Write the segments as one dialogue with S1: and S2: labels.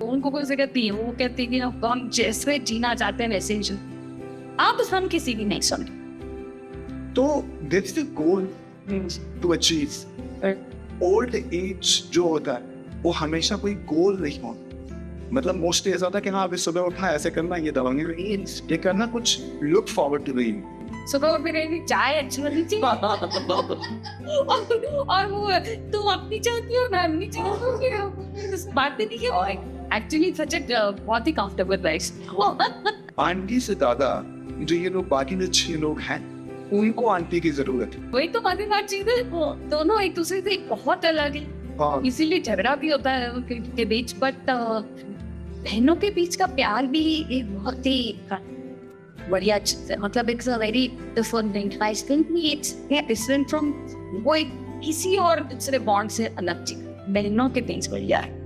S1: उनको कोई से कहती है, वो कहती है कि हम जैसे जीना चाहते हैं वैसे ही आप हम किसी की नहीं सुनते।
S2: तो that's the goal to achieve. Old age जो होता है वो हमेशा कोई गोल नहीं होता। मतलब मोस्टली ऐसा होता है कि हाँ अभी सुबह उठना ऐसे करना, ये दवाएं ये करना, कुछ लुक फॉरवर्ड टू द
S1: सुबह उठ के चाय अच्छी वाली चाहिए और वो तुम अपनी चाहती हो मैं अपनी चाहती हूँ, बात नहीं है। एक्चुअली सच अ बहुत ही कंफर्टेबल लाइफ।
S2: आंटी से ज्यादा जो ये लोग बाकी जो 6 लोग हैं उनको आंटी की जरूरत है।
S1: वही तो मजेदार चीज है, दोनों एक दूसरे से बहुत अलग है,
S2: हाँ।
S1: इसीलिए झगड़ा भी होता है उनके बीच। बट बहनों के बीच का प्यार भी एक बहुत ही बढ़िया चीज है। मतलब it's a very different thing. I think it's different from वो एक किसी और दूसरे बॉन्ड से अलग चीज। बहनों के बीच बढ़िया है।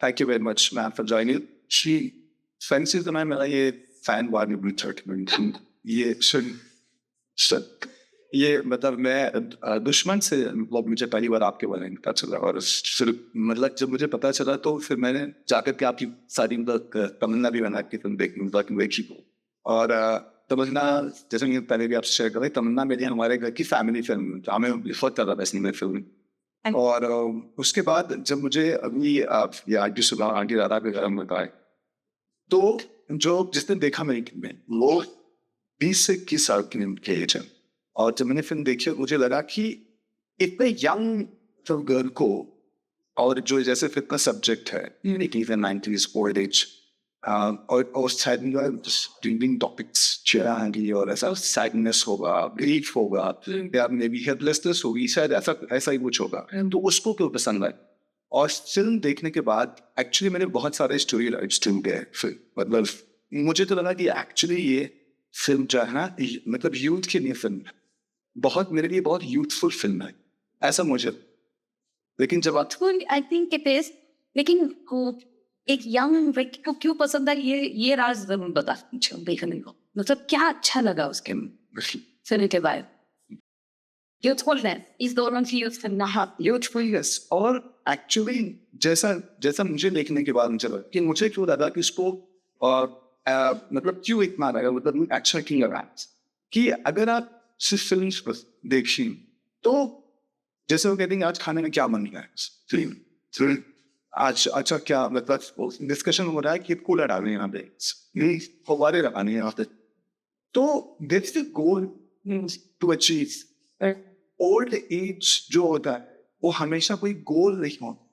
S2: Thank you very much, man, for joining. She fancies the man. मेरा ये फैन वाली रिचर्ड ये मतलब मैं दुश्मन से मतलब मुझे पहली बार आपके बारे में पता चला, और सिर्फ मतलब जब मुझे पता चला तो फिर मैंने जाकर के आपकी सारी मतलब तमन्ना भी बना की फिल्म देखी को। और तमन्ना जैसे मैं पहले भी आपसे शेयर कर रही, तमन्ना मेरी हमारे घर की फैमिली फिल्म, हमें बहुत ज़्यादा पसंद है फिल्म। और उसके बाद जब मुझे अभी ये आज भी सुबह आंटी राधा के घर में बताए, तो जो जिसने देखा मेरी फिल्म वो 20 से 21 साल की एज है। और जब मैंने फिल्म देखी मुझे लगा कि इतने यंग गर्ल को, और जो जैसे फिल्म का सब्जेक्ट है 90s ओल्ड एज, और सैडिंग टॉपिक्स छेड़ेंगी, और ऐसा सैडनेस होगा, ग्रीफ होगा, या मे बी हेल्पलेसनेस होगी, शायद ऐसा ही कुछ होगा। तो उसको क्यों पसंद है। और फिल्म देखने के बाद एक्चुअली मैंने बहुत सारे स्टोरी लाइन्स गए फिर, मतलब मुझे तो लगा कि एक्चुअली ये फिल्म जो है ना, मतलब यूथ के लिए फिल्म है, बहुत मेरे लिए बहुत यूथफुल फिल्म है ऐसा मुझे। लेकिन जब
S1: आई थिंक इट इज, लेकिन एक यंग व्यक्ति को क्यों पसंद है ये राज जरूर बता देखने को। मतलब क्या अच्छा लगा उसके फिल्म के बाद। यूथफुलनेस इस दौरान की
S2: यूथफुलनेस, और एक्चुअली जैसा मुझे देखने के बाद मुझे लगा कि मुझे क्यों लगा कि उसको मतलब क्यों इतना लगा, मतलब अच्छा क्यों लगा कि अगर आप सिर्फ फिल्म देखिए तो जैसे वो कहते हैं आज खाने में क्या बन रहा है, आज अच्छा क्या मतलब डिस्कशन हो रहा है कि कूलर डालने यहाँ पे, फव्वारे लगाने यहाँ पे। तो that's the goal to achieve. Old age जो होता है वो हमेशा कोई गोल नहीं होता।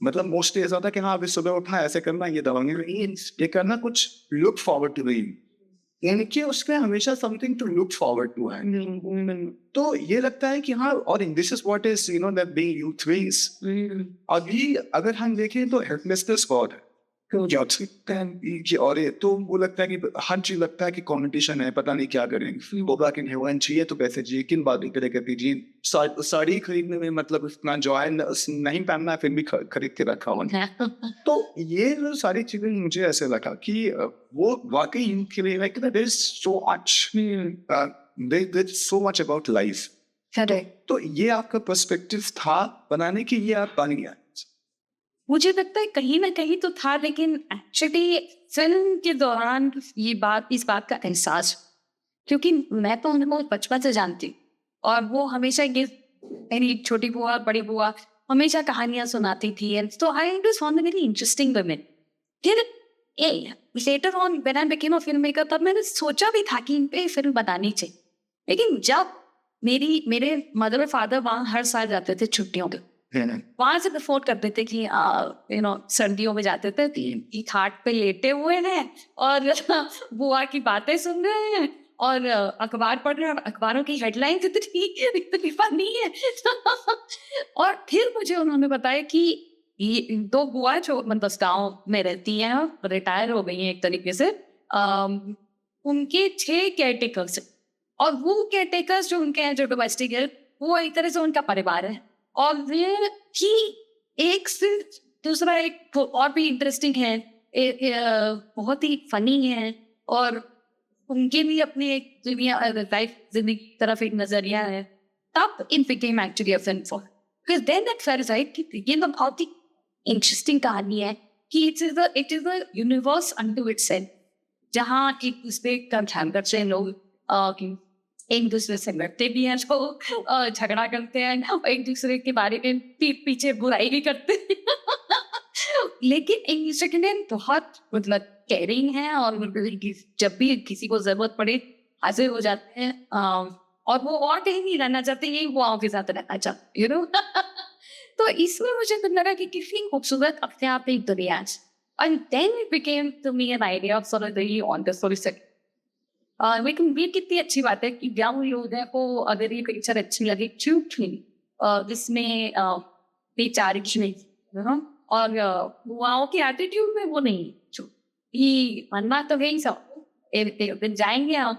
S2: मतलब मोस्टली ऐसा होता है कि हाँ अभी सुबह उठना ऐसे करना, ये दवाएं ये करना, कुछ लुक फॉरवर्ड टू द, यानी कि उसमें हमेशा something to look forward to है। तो ये लगता है कि हाँ, और this is what is that being youth ways. अभी अगर हम देखें तो हेल्पलेसनेस बहुत है, और ये तो वो लगता है कि हर चीज लगता है कि कंपटीशन है, पता नहीं क्या करेंगे, होगा कि हेवन चाहिए तो पैसे चाहिए, किन बातें करे करती जी, साड़ी खरीदने में मतलब इतना जॉय नहीं पहनना फिर भी खरीद के रखा हुआ। तो ये जो सारी चीजें मुझे ऐसे लगा कि वो वाकई इनके लिए like there is so much, there is so much about life. तो ये आपका पर्सपेक्टिव था बनाने की, ये आप बन गया।
S1: मुझे लगता है कहीं ना कहीं तो था, लेकिन एक्चुअली फिल्म के दौरान इस बात का एहसास, क्योंकि मैं तो उनको बचपन से जानती और वो हमेशा ये मेरी छोटी बुआ बड़ी बुआ हमेशा कहानियां सुनाती थी। तो I always found it very interesting women. फिर later on when I became a film maker, तब मैंने सोचा भी था कि इन पे फिल्म बनानी चाहिए। लेकिन जब मेरे मदर और फादर वहाँ हर साल जाते थे छुट्टियों पे, वहां से फोन करते थे कि सर्दियों में जाते थे, एक खाट पे लेटे हुए हैं और बुआ की बातें सुन रहे हैं और अखबार पढ़ रहे हैं, अखबारों की हेडलाइंस इतनी फनी है। और फिर मुझे उन्होंने बताया कि ये 2 बुआ जो मतलब गाँव में रहती हैं, रिटायर हो गई हैं एक तरीके से, उनके 6 केयरटेकर्स, और वो केयरटेकर्स जो उनके हैं, जो डोमेस्टिक है, वो एक तरह से उनका परिवार है। और वे ही एक से दूसरा एक और भी इंटरेस्टिंग है, बहुत ही फनी है, और उनके भी अपनी एक दुनिया लाइफ जिंदगी की तरफ एक नजरिया है। तब in became actually a film for Because then it felt right कि ये तो बहुत ही interesting कहानी है कि it is a universe unto itself, जहाँ एक दूसरे का ध्यान करते हैं लोग, एक दूसरे से लड़ते भी हैं लोग, झगड़ा करते हैं, एक दूसरे के बारे में पीठ पीछे बुराई भी करते हैं लेकिन एक दूसरे के लिए बहुत मतलब केयरिंग है और जब भी किसी को जरूरत पड़े हाजिर हो जाते हैं, और वो और कहीं नहीं रहना चाहते, यही वो के साथ रहना चाहते, यू नो तो इसमें मुझे तो लगा कि कितनी खूबसूरत अपने आप एक दुनिया है. And then it became to me an idea of sort of the on the solicit. लेकिन ये कितनी अच्छी बात है कि गाँव लोगों को अगर ये पिक्चर अच्छी लगे क्योंकि जिसमें बेचारिश नहीं और वहाँ के एटीट्यूड में वो नहीं कि मनना तो है ही सब एक दिन जाएंगे हम,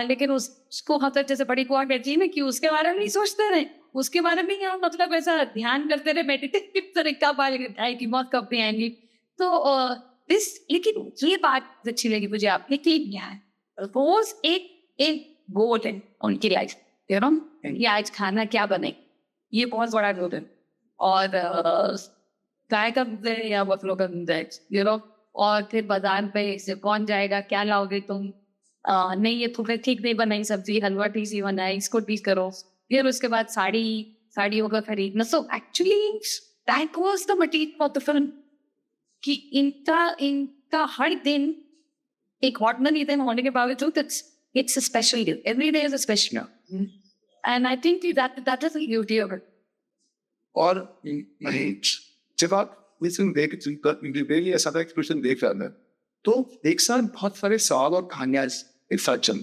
S1: लेकिन उसको मतलब जैसे बड़ी बुआ कहती है ना कि उसके बारे में नहीं सोचते रहे, उसके बारे में हम मतलब ऐसा ध्यान करते रहे मेडिटेटिव तरीका आएगी मौत कब भी आएंगी. तो लेकिन ये बात अच्छी लगी मुझे आपने कि रोज एक गोल है उनकी लाइफ, यू नो ये आज खाना क्या बने, ये बहुत बड़ा गोल है. और गाय का दूध है या बफलो का दूध है, यू नो, और फिर बाजार पे से कौन जाएगा, क्या लाओगे तुम, नहीं ये तो फिर ठीक नहीं बनाई सब्जी, हलवा ठीक बनाई, इसको ठीक करो, फिर उसके बाद साड़ियों का खरीदना. So actually that was the material of the film कि इनका हर दिन एक ऑर्डिनरी दिन होने के बावजूद it's a special day, every day is a special, and I think that is the beauty of it.
S2: और जब आप फिल्म देख ऐसा था एक्सप्रेशन देख रहा था तो एक साथ बहुत सारे सवाल और कहानियां एक साथ चल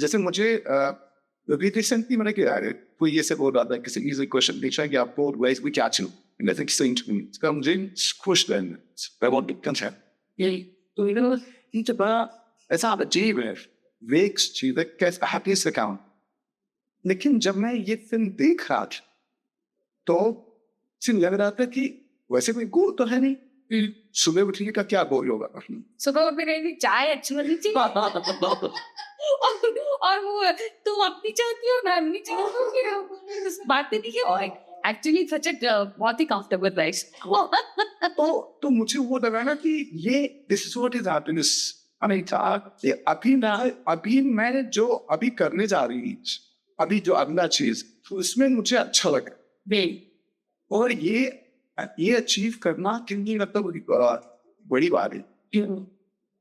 S2: जैसे मुझे रिसेंटली मैंने क्या है कोई ये से बोल रहा था किसी इजी क्वेश्चन पूछा कि आपको why's we catch you and I think इसका मुझे खुश रहना आई वांट टू कंसेप्ट यही तो यू नो इनसे बड़ा ऐसा अजीब है वेक्स चीज है कैसे हैप्पीएस्ट अकाउंट. लेकिन जब मैं ये फिल्म देख रहा था तो सिर्फ लग रहा था कि वैसे कोई गोल तो है नहीं, सुबह उठने का क्या गोल होगा.
S1: सुबह उठ के चाय अच्छी बनी थी और वो तुम अपनी चाहती हो ना अपनी चाहती हो बात नहीं है एक्चुअली सच अ बहुत ही कंफर्टेबल लाइफ.
S2: तो मुझे वो लगा ना कि ये this is what is happiness. अभी मैं जो अभी करने जा रही हूँ, अभी जो अगला चीज तो उसमें मुझे अच्छा लगा और ये अचीव करना कितनी मतलब बड़ी बात है.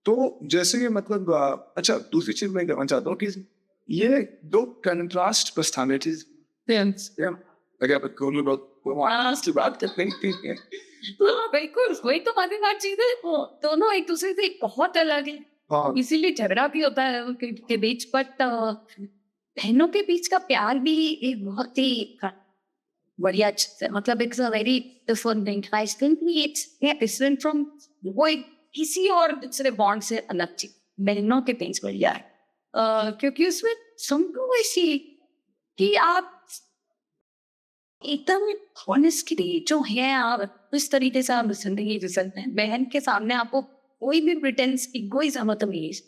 S2: तो जैसे कि मतलब अच्छा दूसरी चीज मैं कहना चाहता हूँ कि ये दो कंट्रास्ट पर्सनालिटीज
S1: बिल्कुल वही तो मजेदार चीज है, दोनों एक दूसरे से बहुत अलग है.
S2: हाँ.
S1: इसीलिए झगड़ा भी होता है उनके बीच, बट बहनों के बीच का प्यार भी एक बहुत ही बढ़िया चीज है. मतलब it's a very different thing. I think it's different from वो किसी और दूसरे बॉन्ड से अलग चीज. बहनों के बीच बढ़िया है क्योंकि उसमें समझो ऐसी कि आप एकदम ऑनेस्टली जो है आप उस तरीके से आप जिंदगी जी सकते हैं. बहन के सामने आपको कोई भी प्रिटेंस की कोई जरूरत नहीं है.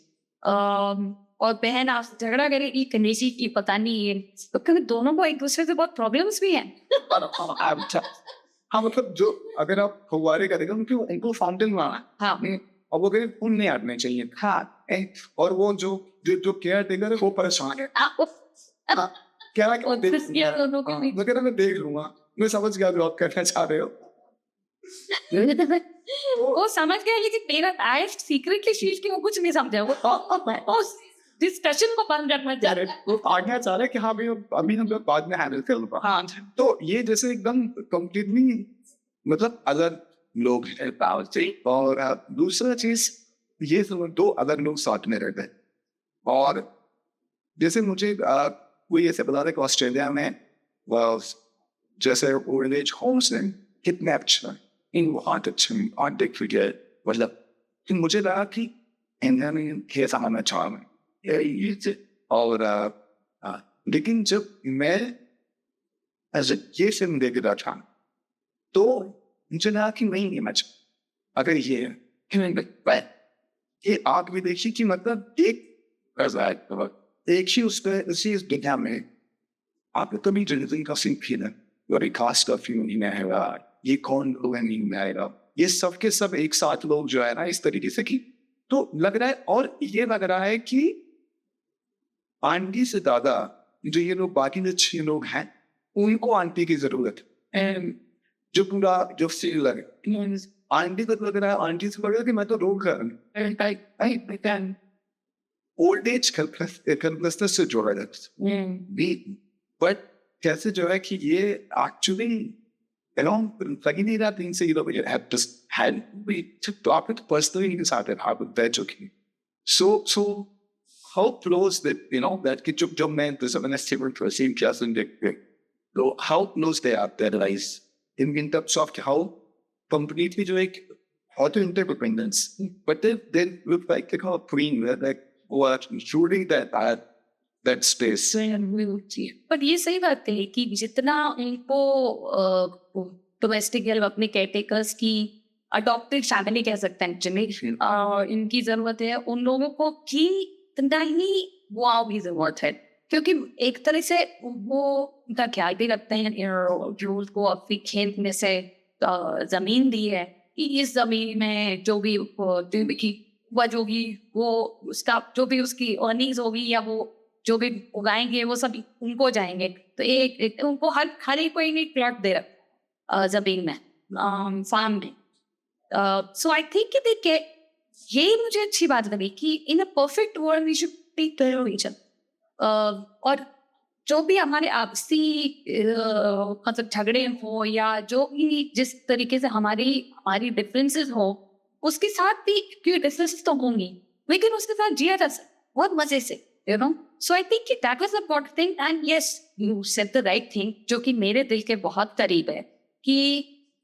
S1: और बहन आप झगड़ा करेगी कनेसी की पता नहीं है तो क्योंकि दोनों को एक दूसरे से बहुत प्रॉब्लम्स भी हैं.
S2: हाँ मतलब जो अगर आप फुवारे करेगा उनको फाउंटेन मारना.
S1: हाँ.
S2: और वो कहीं फूल नहीं हटने चाहिए. हाँ. और वो जो केयर टेकर है वो परेशान है. क्या वगैरह मैं देख लूंगा, मैं समझ गया आप करना चाह रहे हो.
S1: वो समझ गया लेकिन मेरा लाइफ सीक्रेटली शीश की वो कुछ नहीं समझा. वो डिस्कशन को बंद करना चाह रहे
S2: वो आगे चाह रहे कि हाँ भाई अभी हम लोग बाद में हैंडल कर लूंगा.
S1: हाँ.
S2: तो ये जैसे एकदम कंप्लीटली मतलब अगर लोग और दूसरा चीज ये दो अगर लोग साथ में रहते हैं और जैसे मुझे कोई ऐसे बता रहे कि ऑस्ट्रेलिया में जैसे ओल्ड एज होम्स हैं कितने अच्छा इन बहुत अच्छे देख फिर मतलब मुझे लगा कि इंडिया में कैसा होना चाहिए. और लेकिन जब मैं ये फिल्म देख रहा था तो मुझे लगा कि नहीं मच अगर ये आप भी देखिए कि मतलब एक ही उस दुनिया में आपने कभी जनरेशन का सीन किया और एक खास का फील नहीं आएगा, ये कौन लोग हैं नहीं आएगा, ये सब के सब एक साथ लोग जो है ना इस तरीके से कि तो लग रहा है, और ये लग रहा है कि आंटी से ज्यादा जो ये लोग बाकी जो 6 लोग हैं उनको आंटी की जरूरत है। एंड जो पूरा जो फील लगे आंटी को तो लग रहा है, आंटी से लग रहा है कि मैं तो रोक कर ओल्ड एज हेल्पलेसनेस से जोड़ा जाता है। बट कैसे जो है कि ये एक्चुअली लग ही नहीं रहा थिंग से, you have just had we to talk with personally even started how with that joking. So how close that that कि जब मैं तो मैंने stable to same class in the so how close they are their lives in terms of how completely जो एक auto interdependence, but they look like they call queen like who are shooting that space.
S1: पर ये सही बात है कि जितना उनको डोमेस्टिक हेल्प अपने केयरटेकर्स की अडॉप्टेड फैमिली कह सकते हैं एक्चुअली इनकी जरूरत है, उन लोगों को भी इतना ही वो भी जरूरत है, क्योंकि एक तरह से वो उनका ख्याल भी रखते हैं जो उसको अपनी खेत में से जमीन दी है कि इस जमीन में जो भी वो उसका जो भी उसकी अर्निंग्स होगी या वो जो भी उगाएंगे वो सब उनको जाएंगे। तो एक उनको हर एक को एक प्लॉट दे रहा जमीन में फार्म में। सो आई थिंक देखिए ये मुझे अच्छी बात लगी कि in a perfect world we should take care of each other, और जो भी हमारे आपसी मतलब झगड़े हो या जो भी जिस तरीके से हमारी डिफरेंसेस हो उसके साथ भी क्योंकि डिफरेंसेस तो होंगी लेकिन उसके साथ जिया जा सकता बहुत मजे से, you know. So I think that was the important thing and yes you said the right thing जो कि मेरे दिल के बहुत करीब है कि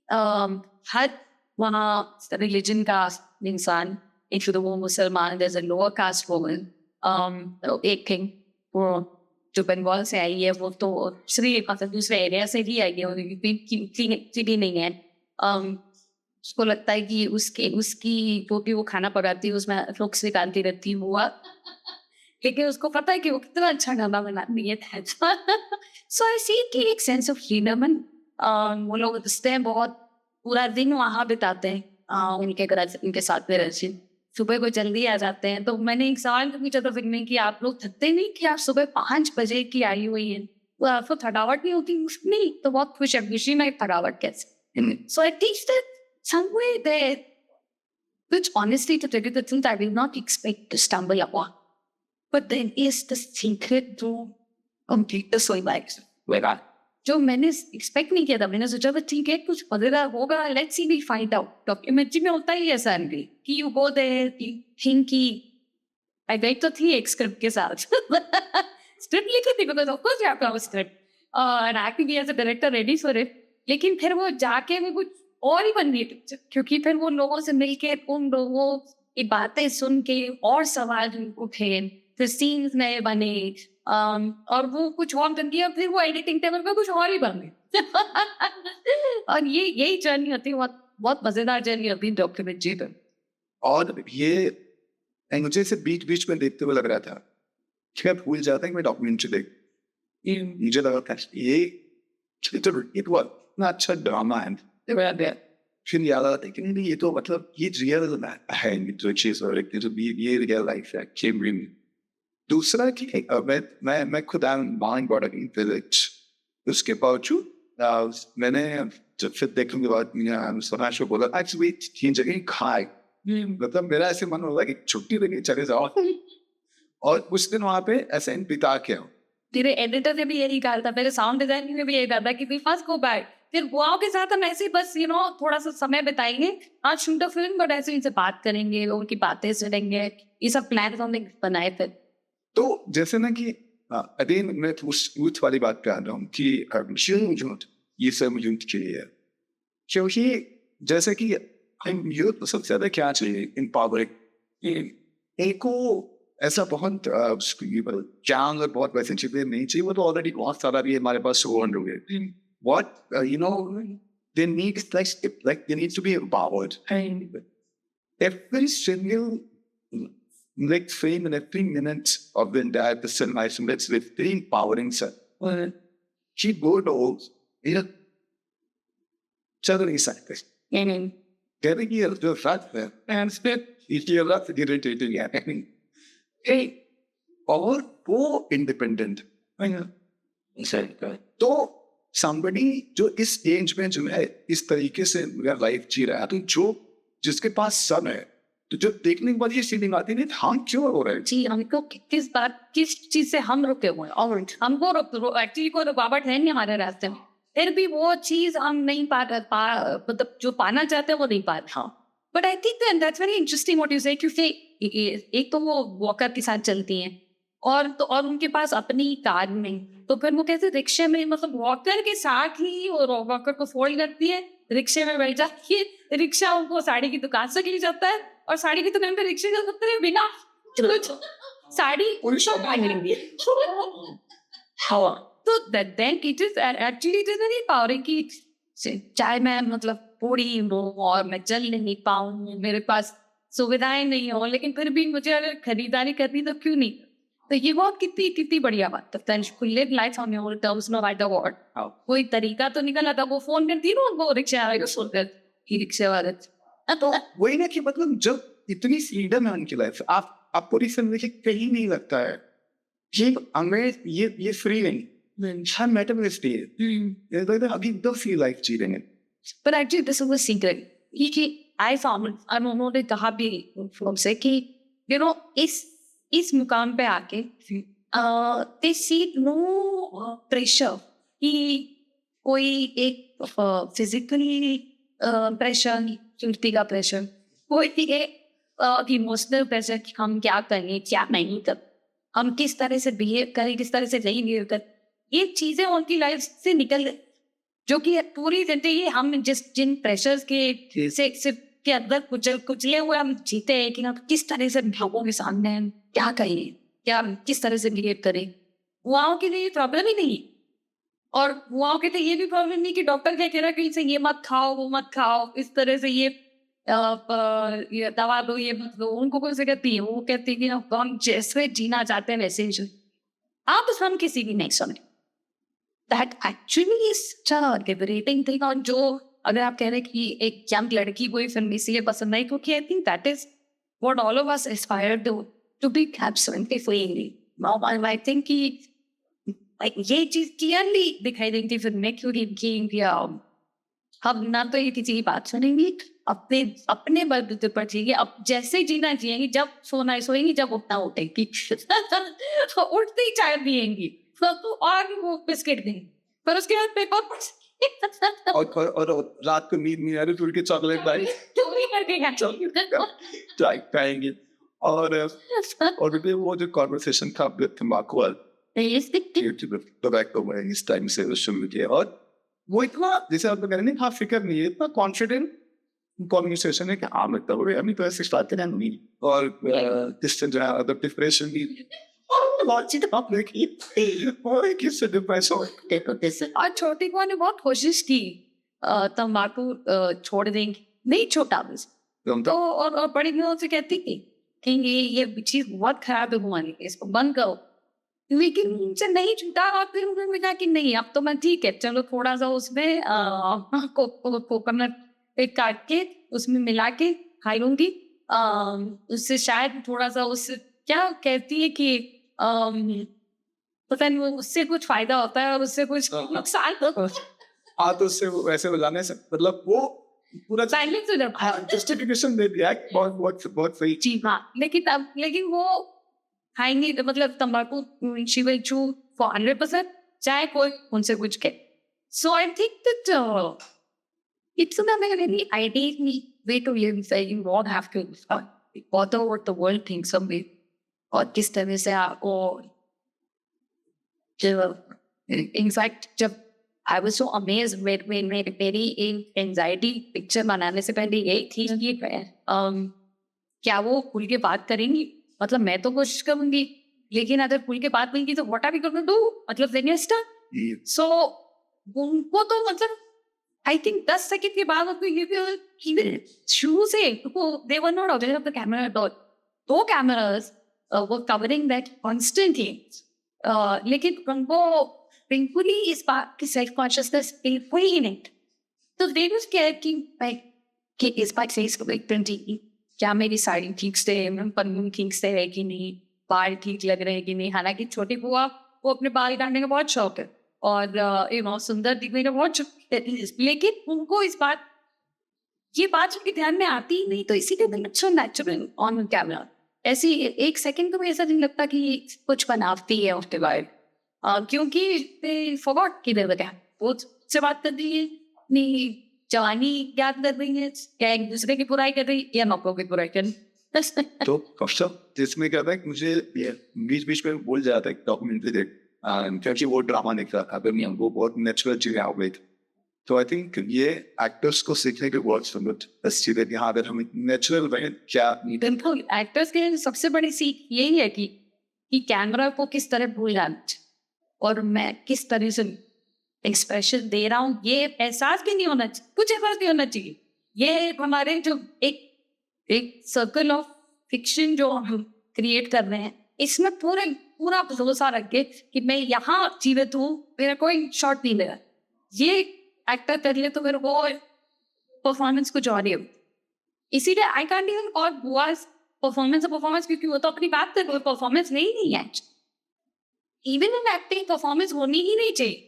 S1: हर वहाँ रिलीजन का इंसान, if you're the मुसलमान, there's a lower caste woman, एक थिंग वो जो बंगाल से आई है वो तो श्री मतलब दूसरे एरिया से ही आई है और भी नहीं है। उसको लगता है कि उसकी जो भी वो खाना पकाती है उसमें फ्रुक्स निकालती रहती हुआ लेकिन उसको पता है कि वो कितना अच्छा खाना बनाती है। सो आई सी कि एक सेंस ऑफ फ्रीडम, वो लोग हंसते हैं बहुत, पूरा दिन वहाँ बिताते हैं उनके साथ में रहते, सुबह को जल्दी आ जाते हैं। तो मैंने एक सवाल पूछा था फिल्म में कि आप लोग थकते नहीं कि आप सुबह 5 बजे की आई हुई है तो आपको थकावट नहीं होती? नहीं, तो बहुत खुश है, खुशी में थकावट कैसे। So I teach that somewhere there, which honestly to tell you the truth I will not expect to stumble upon, but then is the secret to complete the soul life जो मैंने एक्सपेक्ट नहीं किया था। मैंने सोचा था ठीक है कुछ मजेदार होगा, let's see we find out. Documentary में होता ही ऐसा है कि यू गो देयर थिंक कि आई गई तो थी एक स्क्रिप्ट के साथ स्क्रिप्ट लिखी थी because of course you have to have a script and acting as a director ready for it, लेकिन फिर वो जाके वो कुछ और ही बन गई पिक्चर, क्योंकि फिर वो लोगों से मिलके उन लोगों की बातें सुन के और सवाल उठे, फिर सीन्स नए बने, और वो कुछ और कर दिया, फिर वो एडिटिंग टेबल पे कुछ और ही बन गई और यही जर्नी होती है, बहुत मजेदार जर्नी होती है डॉक्यूमेंट्री पे।
S2: और ये मुझे से बीच में देखते हुए लग रहा था कि मैं भूल जाता कि मैं डॉक्यूमेंट्री देख, मुझे लगा था ये इतना अच्छा ड्रामा है, फिर याद आता है कि नहीं ये तो मतलब ये रियल है, जो चीज हो रही है ये रियल लाइफ है कैमरे में। दूसरा कि मैं खुद माइंड बॉर्डर विलेज, उसके बावजूद मैंने जब फिर देखने के बाद सोना शो बोला एक्चुअली तीन जगह खाए, मतलब मेरा ऐसे मन होगा कि छुट्टी लेके चले जाओ और कुछ दिन वहाँ पे ऐसे बिता के आओ।
S1: तेरे एडिटर ने भी यही कहा था, मेरे साउंड डिजाइनर ने भी यही कहा था कि वी फर्स्ट गो बैक, फिर बुआओं के साथ हम ऐसे बस थोड़ा सा समय बिताएंगे, आज शूट अ फिल्म बट ऐसे इनसे बात करेंगे, उनकी बातें सुनेंगे, ये सब प्लान हमने बनाए थे।
S2: तो जैसे ना कि अगेन मैं उस वाली बात पे आ रहा हूँ कि ये सब यूथ के लिए, क्योंकि जैसे कि हम यूथ सबसे ज्यादा क्या चाहिए इम्पावरिंग, को ऐसा बहुत ज्ञान और बहुत वैसे चीजें नहीं चाहिए, वो तो ऑलरेडी बहुत सारा भी हमारे पास what they need like they need to be empowered, and every single frame and every minute of the entire person life, that's very empowering, sir. कि वो लोग ये चल नहीं सकते, कहते कि ये जो फैक्ट है एंड ये रफ इरिटेटिंग है और वो इंडिपेंडेंट तो somebody जो इस एज में जो है इस तरीके से लाइफ जी रहा है, तो जो जिसके पास सन है, तो जो देखने के बाद ये फीलिंग आती है हम क्यों हो रहे हैं
S1: जी, हमको किस चीज से हम रुके हुए हैं और हमको एक्चुअली कोई रुकावट है नहीं हमारे रास्ते में, फिर भी वो चीज हम नहीं मतलब जो पाना चाहते हैं वो नहीं पा रहे। हाँ, but I think that's very interesting what you से, क्योंकि एक तो वो वॉकर के साथ चलती हैं और उनके पास अपनी कार नहीं, तो फिर वो कैसे रिक्शे में, मतलब वॉकर के साथ ही वो वॉकर को फोल्ड करती है, रिक्शे में बैठ जाती है, रिक्शा उनको साड़ी की दुकान से ले जाता है और साड़ी की दुकान पे रिक्शे का उतरे बिना साड़ी तो then it is actually it is very empowering कि चाहे मैं मतलब बूढ़ी हूँ और मैं चल नहीं पाऊँ, मेरे पास सुविधाएं नहीं हो, लेकिन फिर भी मुझे अगर खरीदारी करनी तो क्यों नहीं। तो ये बहुत कितनी बढ़िया बात है। then you could live life on your own terms no matter what। कोई तरीका तो निकला था, वो फोन करती ना उनको रिक्शा वाले को फोन कर रिक्शा वाले,
S2: तो वही ना कि मतलब जब इतनी फ्रीडम है उनकी लाइफ, आपको रिसन देखिए कहीं नहीं लगता है ये हमें ये फ्री नहीं, हर मैटर में फ्री है, अभी तो फ्री लाइफ जी रहे हैं।
S1: But actually this is the secret कि I found उन्होंने कहा भी हमसे कि you know इस मुकाम पे आके they see no pressure कि कोई एक फिजिकली प्रेशर, चुनती का प्रेशर, कोई एक इमोशनल प्रेशर कि हम क्या करें क्या नहीं कर, हम किस तरह से बिहेव करें किस तरह से नहीं बिहेव करें, ये चीजें उनकी लाइफ से निकल गई, जो कि पूरी जिंदगी हम जिन प्रेशर्स के के अंदर कुचले हुए हम जीते हैं कि हम किस तरह से लोगों के सामने हम क्या कहें, क्या किस तरह से बिहेव करें, वहाँ के लिए प्रॉब्लम ही नहीं। और वहाँ के लिए ये भी प्रॉब्लम नहीं कि डॉक्टर क्या कह रहा है कि इसे ये मत खाओ वो मत खाओ, इस तरह से ये दवा लो ये मत लो, उनको कौन से कहती है, वो कहती है कि हम जैसे जीना चाहते हैं वैसे ही आप हम किसी की नहीं सुने। That actually is liberating thing. और जो अगर आप कह रहे हैं कि एक यंग लड़की को फिल्म इसलिए पसंद आई क्योंकि I think that is what all of us aspire to be absolutely free. I think कि ये चीज क्लियरली दिखाई देती फिल्म में, क्योंकि हम ना तो ये किसी की बात सुनेंगी, अपने बलबूते पर जिएंगे, अब जैसे जीना जिएंगी, जब सोना है सोएंगी, जब उठना उठेगी उठते ही चाय पिएंगी तो और वो बिस्किट देंगे, पर उसके बाद पेपर
S2: और रात को नींद नहीं आ रही तो उनके चॉकलेट भाई
S1: चोरी करके
S2: चाय पाएंगे। और वो जो कॉन्वर्सेशन था तंबाकू टोबैको में इस टाइम से शुरू किया, और वो इतना जैसे आप कह रहे हैं हाँ फिक्र नहीं है, इतना कॉन्फिडेंट कॉन्वर्सेशन है कि हाँ मतलब अभी तो ऐसे बातें नहीं, और डिस्टेंस जो है डिप्रेशन भी और
S1: छोटी को ने बहुत कोशिश की तंबाकू छोड़ देंगे, नहीं छोटा बस तो और बड़ी बहनों से कहती कि ये चीज बहुत खराब है हमारी, इसको बंद करो, लेकिन उनसे नहीं छूटा। और फिर उन्होंने कहा कि नहीं अब तो मैं ठीक है, चलो थोड़ा सा उसमें कोकोनट काट के उसमें मिला के खाई लूंगी, उससे शायद थोड़ा सा उस क्या कहती है कि पता नहीं उससे कुछ फायदा होता है और उससे कुछ नुकसान
S2: हाँ, तो उससे वैसे हो जाने से मतलब वो पूरा जस्टिफिकेशन दे दिया बहुत सही
S1: जी हाँ, लेकिन वो खाएंगे मतलब तंबाकू शी विल चू फॉर 100%, चाहे कोई उनसे कुछ कहे। So I think that it's not any ideal way to live where you won't have to bother what the world thinks of me, और किस तरह से आपको इनफैक्ट जब आई वाज सो अमेज्ड मेरी एंजाइटी पिक्चर बनाने से पहले यही थी कि क्या वो खुल के बात करेंगी, मतलब मैं तो कोशिश करूंगी, लेकिन अगर खुल के बात नहीं की तो what are we going to do, मतलब देन यू स्टार्ट। सो उनको तो मतलब आई थिंक 10 सेकंड के बाद शुरू से they were not aware of the camera at all, 2 cameras were covering that constantly, लेकिन उनको बिल्कुल ही इस बात की सेल्फ कॉन्शियसनेस बिल्कुल ही नहीं। तो दे वाज केयर कि मैं कि इस बात से इसको एकदम ठीक, क्या मेरी साड़ी ठीक से, मैं पन्नू ठीक से है कि नहीं, बाल ठीक लग रहे हैं कि नहीं। हालांकि छोटी बुआ को अपने बाल काटने का बहुत शौक है और सुंदर दिखने का बहुत शौक है, लेकिन उनको ये बात उनके ध्यान में आती ही नहीं। तो इसीलिए अच्छा नेचुरल ऑन कैमरा ऐसी एक सेकंड तो ऐसा नहीं लगता कि कुछ बनावटी है उसके बाद, क्योंकि they forgot कि देवर क्या वो से बात कर रही है, अपनी जवानी याद कर रही है, क्या एक दूसरे की बुराई कर रही है या नौकरों की बुराई कर रही है।
S2: तो कौशल जिसमें क्या था कि मुझे बीच बीच में बोल जाता है डॉक्यूमेंट्री देख, क्योंकि वो ड्रामा देख रहा था, फिर मैं वो बहुत नेचुरल चीजें हो गई थी। तो आई थिंक ये एक्टर्स को सीखने की बहुत जरूरत है इस चीजें की। हाँ, अगर हम नेचुरल रहे क्या
S1: बिल्कुल एक्टर्स के सबसे बड़ी सीख यही है कि कैमरा को किस तरह भूल जाना चाहिए और मैं किस तरह से एक्सप्रेशन दे रहा हूँ, ये एहसास भी नहीं होना चाहिए, कुछ एहसास नहीं होना चाहिए। ये हमारे जो एक एक सर्कल ऑफ फिक्शन जो हम क्रिएट कर रहे हैं, इसमें पूरा भरोसा रख के कि मैं यहाँ जीवित हूँ, मेरा कोई शॉट नहीं ले रहा, ये एक्टर कर ले तो फिर वो परफॉर्मेंस कुछ और ही हो। इसीलिए आई कांट इवन कॉल बुआस परफॉर्मेंस, क्योंकि वो तो अपनी बात कर रहे हो, परफॉर्मेंस नहीं है। इवन इन एक्टिंग परफॉर्मेंस होनी ही नहीं चाहिए,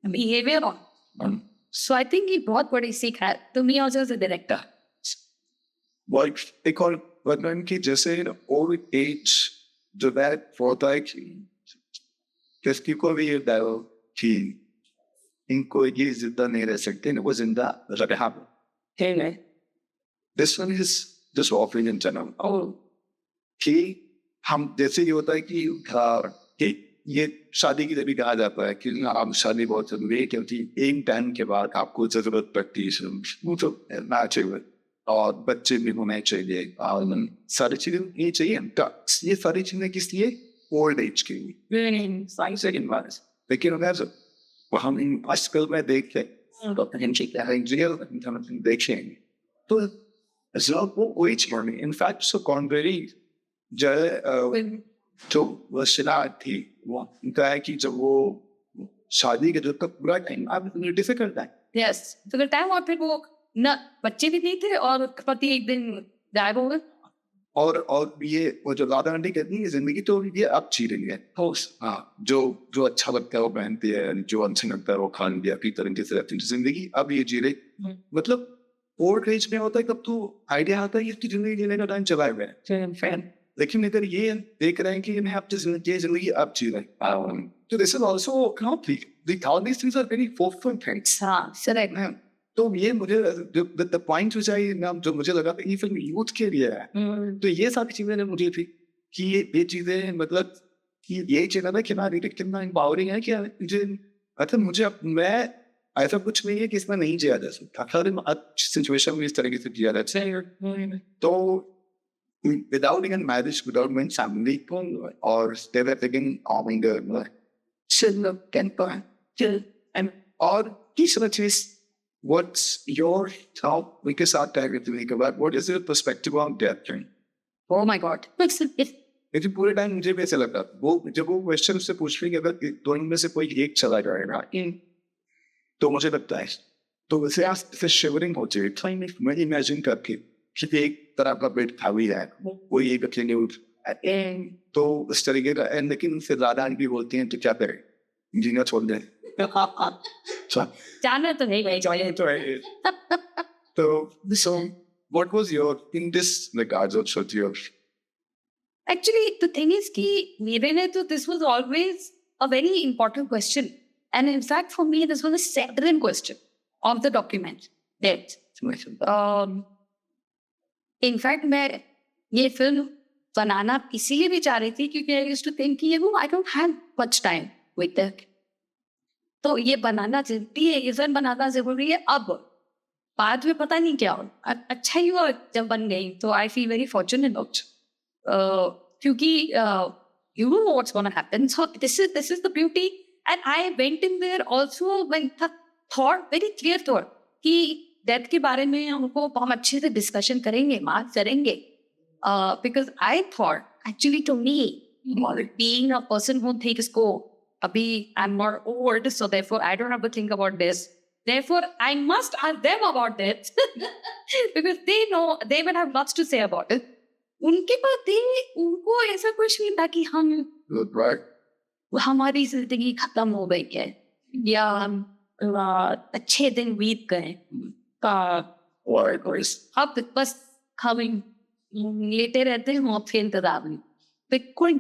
S1: behaviour on. So I think ये बहुत बड़ी सीख है to me also as a director.
S2: एक और वर्णन की जैसे ओल्ड एज जो दैट होता है कि किसी को भी ये डालो कि इनको ये जिंदा नहीं रह सकते, वो जिंदा रहा है। This one is just offering in general कि हम जैसे ये होता है कि ये शादी की तभी कहा जाता है कि आप शादी बहुत जरूरी है, क्योंकि एक टाइम के बाद आपको जरूरत पड़ती है, वो तो ना चाहिए और बच्चे भी होने चाहिए और सारी चीजें ये चाहिए। ये सारी चीजें किस लिए? ओल्ड एज के लिए। लेकिन अगर हम आजकल में देखें देखेंगे तो वो एज में इनफैक्ट सो कॉन्ट्रेरी जो वशिला थी वो उनका है कि जब वो शादी के जो तक पूरा टाइम आप डिफिकल्ट है।
S1: यस तो टाइम और फिर वो न बच्चे भी नहीं थे और पति एक दिन गायब हो गए।
S2: और ये वो जो राधा आंटी कहती है जिंदगी तो ये अब जी रही है। हाँ, जो अच्छा लगता है वो पहनती है, जो अच्छा लगता है वो खान दिया अपनी तरीके से रहती है, जिंदगी अब ये जी रही। मतलब ओल्ड एज में होता है कब तो आइडिया आता है इसकी जिंदगी जीने का टाइम चला हुआ है, लेकिन इधर ये देख रहे हैं कि मैं अपनी जिंदगी अब जी रहे हैं। तो this is also complete all these things are very forceful things.
S1: हाँ सर
S2: तो ये मुझे द पॉइंट जो मुझे लगा था ये फिल्म यूथ के लिए है। तो ये सारी चीजें ने मुझे थी कि ये चीजें मतलब कि ये चीजें ना कितना एम्पावरिंग है कि मुझे मतलब मुझे मैं ऐसा कुछ नहीं है कि इसमें नहीं जिया जा सकता, हर सिचुएशन में इस तरीके से जिया जा सकता। तो without even marriage, without being family, or they were taking and or तीसरा चीज what's your thought we can start talking about what is your perspective on death?
S1: Oh my God.
S2: लेकिन पूरे टाइम मुझे भी ऐसा लगा वो जब वो क्वेश्चन उससे पूछ रही है अगर दोनों में से कोई एक चला जाएगा तो मुझे लगता है तो वैसे आज से शिवरिंग हो जाए। मैं इमेजिन करके कि एक तरह का बेड खाली है वो एक अकेले उठ तो इस तरीके का, लेकिन फिर राधा भी बोलती हैं तो क्या करें, जीना छोड़ दें।
S1: जाना तो नहीं भाई, जाना
S2: तो है। तो so what was your in this regards also to your
S1: actually the thing is कि मेरे लिए तो this was always a very important question and in fact for me this was a central question of the document that in fact मैं ये film बनाना इसीलिए भी चाह रही थी क्योंकि I used to think कि I don't have much time with that, तो ये बनाना जरूरी है, ये फिल्म बनाना जरूरी है। अब बाद में पता नहीं क्या हो, अच्छा ही हुआ जब बन गई। तो आई फील वेरी फॉर्चुनेट क्योंकि you don't know what's gonna happen, so this is the beauty and I went in there also with the thought, very clear thought कि डेथ के बारे में हमको हम अच्छे से डिस्कशन करेंगे, बात करेंगे, because I thought actually to me being a person who thinks go अभी I'm more old, so therefore I don't have to think about this. Therefore, I must ask them about it because they know, they will have lots to say about it. उनके पास उनको ऐसा कुछ नहीं था कि
S2: right.
S1: हमारी जिंदगी खत्म हो गई है या अच्छे दिन बीत गए अब बस हम लेते रहते हैं और फिर इंतजार में बिल्कुल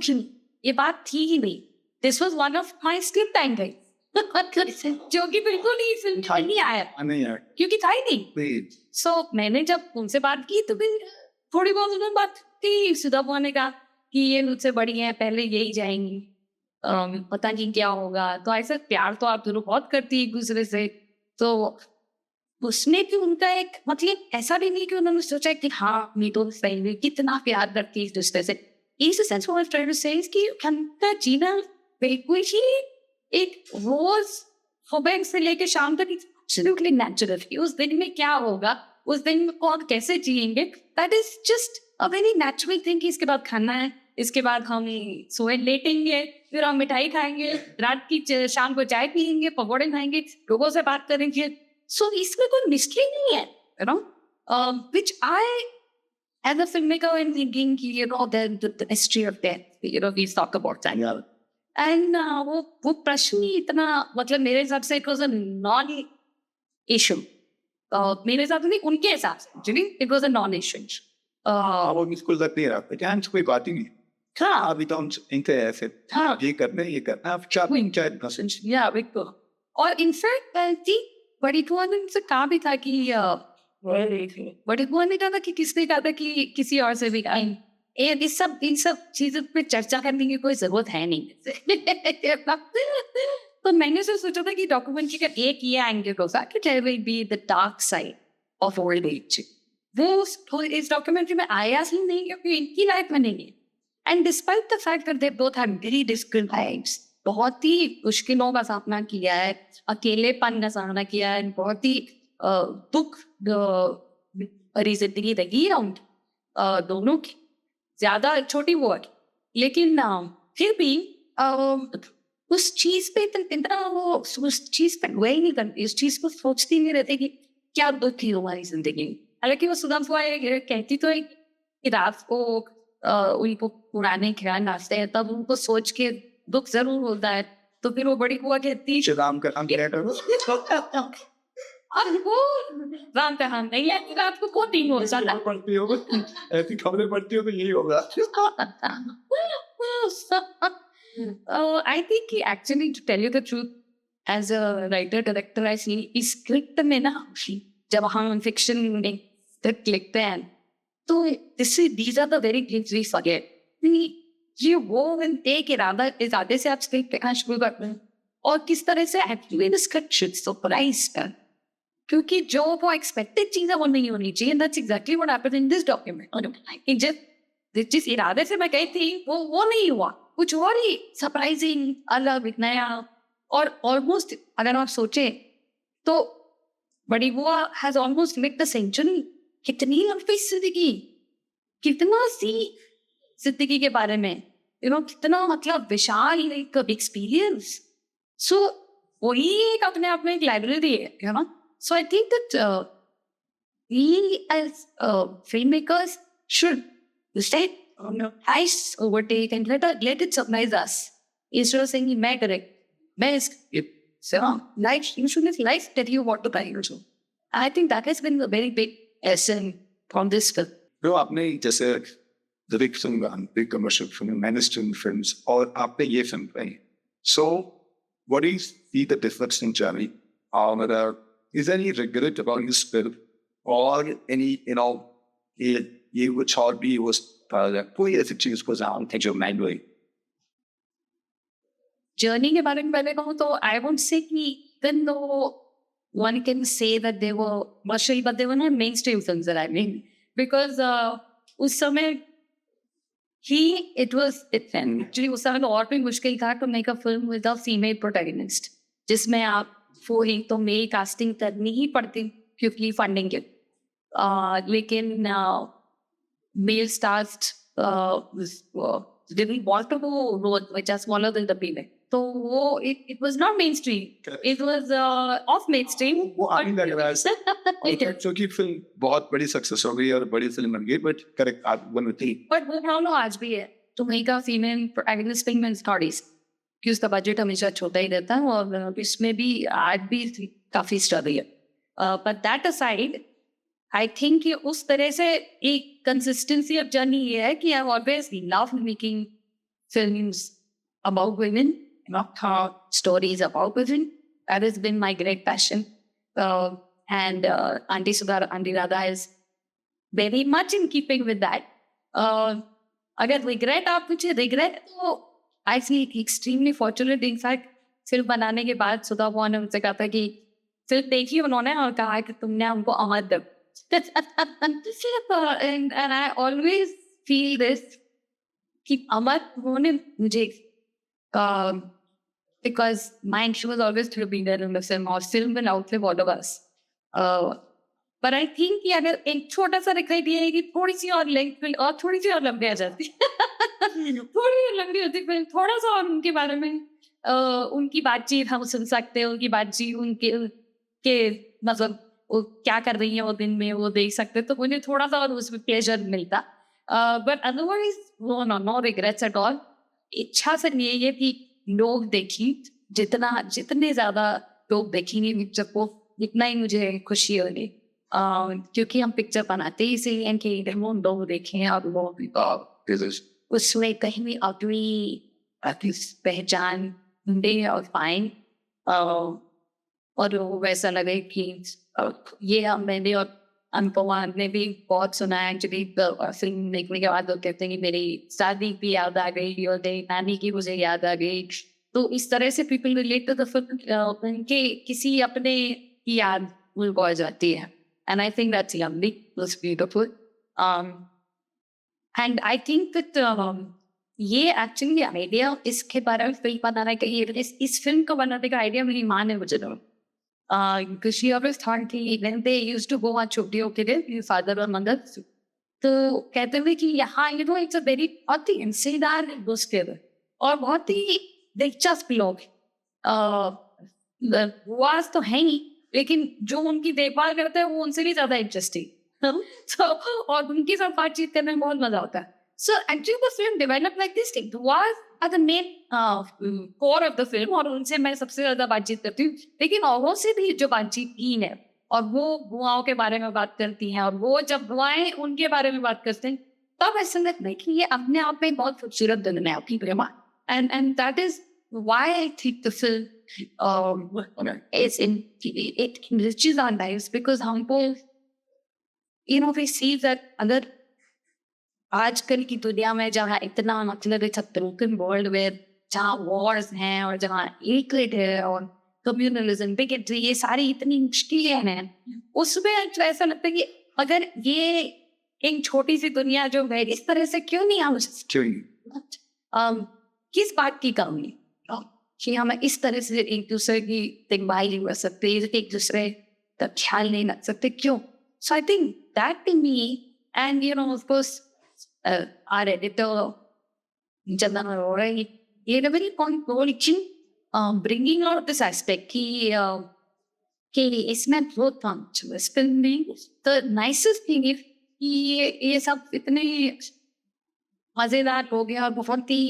S1: ये बात थी ही नहीं. This was one of my script time गई जो कि बिल्कुल ही फिल्म नहीं आया क्योंकि था ही नहीं. सो मैंने जब उनसे बात की तो फिर थोड़ी बहुत उन्होंने बात की. सुधा बुआ ने कहा कि ये मुझसे बड़ी है, पहले यही जाएंगी, पता नहीं क्या होगा. तो ऐसा प्यार तो आप दोनों बहुत करती है एक दूसरे से. तो उसने भी उनका एक मतलब ऐसा भी नहीं कि उन्होंने सोचा कि हाँ मैं तो सही कितना प्यार करती है एक दूसरे से. इस सेंस में ट्राई टू से कि उनका जीना बिल्कुल ही एक रोज सुबह से लेकर शाम तक एब्सोल्युटली नेचुरल. उस दिन में क्या होगा, उस दिन में कौन कैसे जिएंगे, that is just a very natural thing. इसके बाद खाना है, इसके बाद हम सोए लेटेंगे, फिर हम मिठाई खाएंगे, रात की शाम को चाय पियेंगे, पकौड़े खाएंगे, लोगों से बात करेंगे. सो इसमें कोई मिस्ट्री नहीं है, you know, which I as a filmmaker and thinking you know the history of death, you know, we talk about that.
S2: Yeah.
S1: And वो प्रश्न ही इतना मतलब मेरे हिसाब से it was a non issue. मेरे हिसाब से नहीं, उनके हिसाब से actually it was a non issue.
S2: वो बिल्कुल लग नहीं रहा था, कोई बात ही नहीं. हाँ अभी तो हम इनके ऐसे हाँ ये करना आप चाहे
S1: या बिल्कुल. और इनफैक्ट थी बड़ी बुआ ने मुझसे कहा भी था कि बड़ी बुआ ने कहा था कि किसने कहा था कि किसी और से भी इन सब चीजों पे चर्चा करने की कोई जरूरत है नहीं. तो मैंने सोचा था कि डॉक्यूमेंट्री का एक ये एंगल होगा कि there will be the dark side of old age. वो इस डॉक्यूमेंट्री में आया ही नहीं क्योंकि इनकी लाइफ में नहीं है. And despite the fact that they both have very different lives, बहुत ही मुश्किलों का सामना किया है, अकेलेपन का सामना किया है, बहुत ही दुख भरी जिंदगी रही है उन दोनों की, ज्यादा छोटी वो है. लेकिन फिर भी उस चीज पे इतना वो उस चीज पे वही नहीं करती, उस चीज को सोचती नहीं रहती कि क्या दुख थी हमारी जिंदगी में. हालांकि वो सुधा बुआ कहती तो है कि रात को उनको पुराने ख्याल नाचते हैं तब उनको सोच के दुख जरूर होता है. तो फिर वो बड़ी बुआ कहती अब वो राम पे हम नहीं है, रात को कौन दिन हो जाता
S2: पढ़ती हो ऐसी खबरें पढ़ती हो तो यही होगा.
S1: I think actually to tell you the truth, as a writer director I see इस स्क्रिप्ट में ना जब हम फिक्शन में स्क्रिप्ट लिखते हैं तो these are the very things we forget. ये वो एक इरादे से आप स्क्रिप्ट लिखना शुरू करते हैं और किस तरह से एक्चुअली स्क्रिप्ट शुड सरप्राइज कर, क्योंकि जो वो एक्सपेक्टेड चीज है वो नहीं होनी चाहिए. That's exactly what happened in this document. जिस इरादे से मैं गई थी वो नहीं हुआ, कुछ और ही सरप्राइजिंग, अलग, नया. और ऑलमोस्ट अगर आप सोचे तो बड़ी बुआ has almost made the century. कितनी लंबी जिंदगी, कितना सी जिंदगी के बारे में यू नो, कितना मतलब विशाल एक एक्सपीरियंस. सो वही एक अपने आप में एक लाइब्रेरी है, you know. So I think that we as filmmakers should instead ice overtake and let it surprise us. Instead of saying मैं correct, मैं so life, you should let life tell you what to try also. I think that has been a very big lesson from this film.
S2: जो आपने जैसे big film, big commercial film, mainstream films, और आपने ये film बनाई. So what do you see the difference in journey? Is there any regret about this film or any, you know, ये कुछ और भी was कोई ऐसी चीज को जान थे जो मैं हुई?
S1: जर्नी के बारे में पहले कहूँ तो I won't say कि even though one can say that they were commercial, but they were not mainstream films that I mean, because उस समय it was actually उस समय और भी मुश्किल था to make a film with a female protagonist, जिसमें आप वो ही तो मेल कास्टिंग करनी ही पड़ती क्योंकि फंडिंग के. लेकिन male stars didn't want to go roles which are smaller than the female. तो वो it was not mainstream.
S2: Correct.
S1: It was off mainstream.
S2: वो आने लग रहा है और क्योंकि फिल्म बहुत बड़ी सक्सेस हो गई और बड़ी फिल्म बन गई, बट करेक्ट आप वन थी।
S1: बट वो प्रॉब्लम आज भी है, तो वही का फीमेल प्रोटैगनिस्ट फिल्म स्टोरीज कि उसका बजट हमेशा छोटा ही रहता है और इसमें भी आज भी काफी स्ट्रगल है। But that aside I think कि उस तरह से एक कंसिस्टेंसी ऑफ जर्नी ये है कि I always love making films about women, not stories about women. That has been my great passion. And Auntie Sudha, Auntie Radha is very much in keeping with that. अगर regret आप मुझे regret तो I feel extremely fortunate. In fact, film बनाने के बाद सुधा बुआ ने मुझसे कहा था कि फिल्म देखी उन्होंने और कहा कि तुमने हमको अमर दब and I always feel this कि अमर उन्होंने मुझे because she was always to be there in the film or film will outlive all of us. But I think कि अगर एक छोटा सा रिग्रेट ये है कि थोड़ी सी और लेंथ और थोड़ी सी और लंबी आ जाती थोड़ी लंबी होती फिल्म, थोड़ा सा और उनके बारे में उनकी बातचीत हम सुन सकते हैं, उनकी बातचीत उनके मतलब वो क्या कर रही है वो दिन में वो देख सकते, तो मुझे थोड़ा सा और उसमें प्लेजर मिलता। But otherwise no regrets at all. इच्छा से ये कि लोग देखी, जितने ज्यादा लोग देखेंगे पिक्चर को इतना ही मुझे खुशी होगी, क्योंकि हम पिक्चर बनाते ही से हैं कि वो लोग देखें और वो उसमें कहीं भी अपनी पहचान ढूंढे और पाएं और वो वैसा लगे कि ये मैंने और अनुपमा ने भी बहुत सुना है एक्चुअली फिल्म देखने के बाद लोग कहते हैं कि मेरी शादी भी याद आ गई और मेरी नानी की मुझे याद आ गई, तो इस तरह से people relate to the film, उनके किसी अपने की याद उनको आ जाती है, and I think that's lovely, that's beautiful, and I think that ये एक्चुअली आइडिया इसके बारे में फिल्म बनाने का इस फिल्म को बनाने का आइडिया मेरी माँ ने मुझे दिया। Because she always thought कि when they used to go on छुट्टियों के लिए father और mother, तो कहते थे कि यहाँ it's a very बहुत ही इंसेदार दोस्त और बहुत ही दिलचस्प लोग वास तो है ही, लेकिन जो उनकी देखभाल करते हैं वो उनसे भी ज्यादा इंटरेस्टिंग so, और उनके साथ बातचीत करने में बहुत मजा आता है। So actually the film developed like this thing. Was at the main core of the film और उनसे मैं सबसे ज्यादा बातचीत करती हूँ, लेकिन औरों से भी जो बातचीत की है और वो बुआओं के बारे में बात करती हैं और वो जब बुआएं उनके बारे में बात करते हैं तब ऐसा लगता है कि ये अपने आप में बहुत खूबसूरत दिन है आपकी प्रेमा, and that is why I think the film is it enriches our lives because हमको we see that अगर आजकल की दुनिया में जहाँ इतना मतलब it's a broken world where जहाँ वॉर्स हैं और जहाँ हेट्रेड है और कम्युनलिज्म बिगेट्री ये सारी इतनी मुश्किलें हैं, उसमें ऐसा लगता है कि अगर ये एक छोटी सी दुनिया जो है इस तरह से क्यों नहीं हम किस बात की कमी कि हम इस तरह से एक दूसरे की देखभाल नहीं कर सकते, एक दूसरे का ख्याल नहीं रख सकते, क्यों? So I think that to me and of course our editor Chandan Arora, he had a very role in bringing out this aspect कि इसमें बहुत पंच इस फिल्म में the nicest thing is ये सब इतने मजेदार लोग हैं और बहुत ही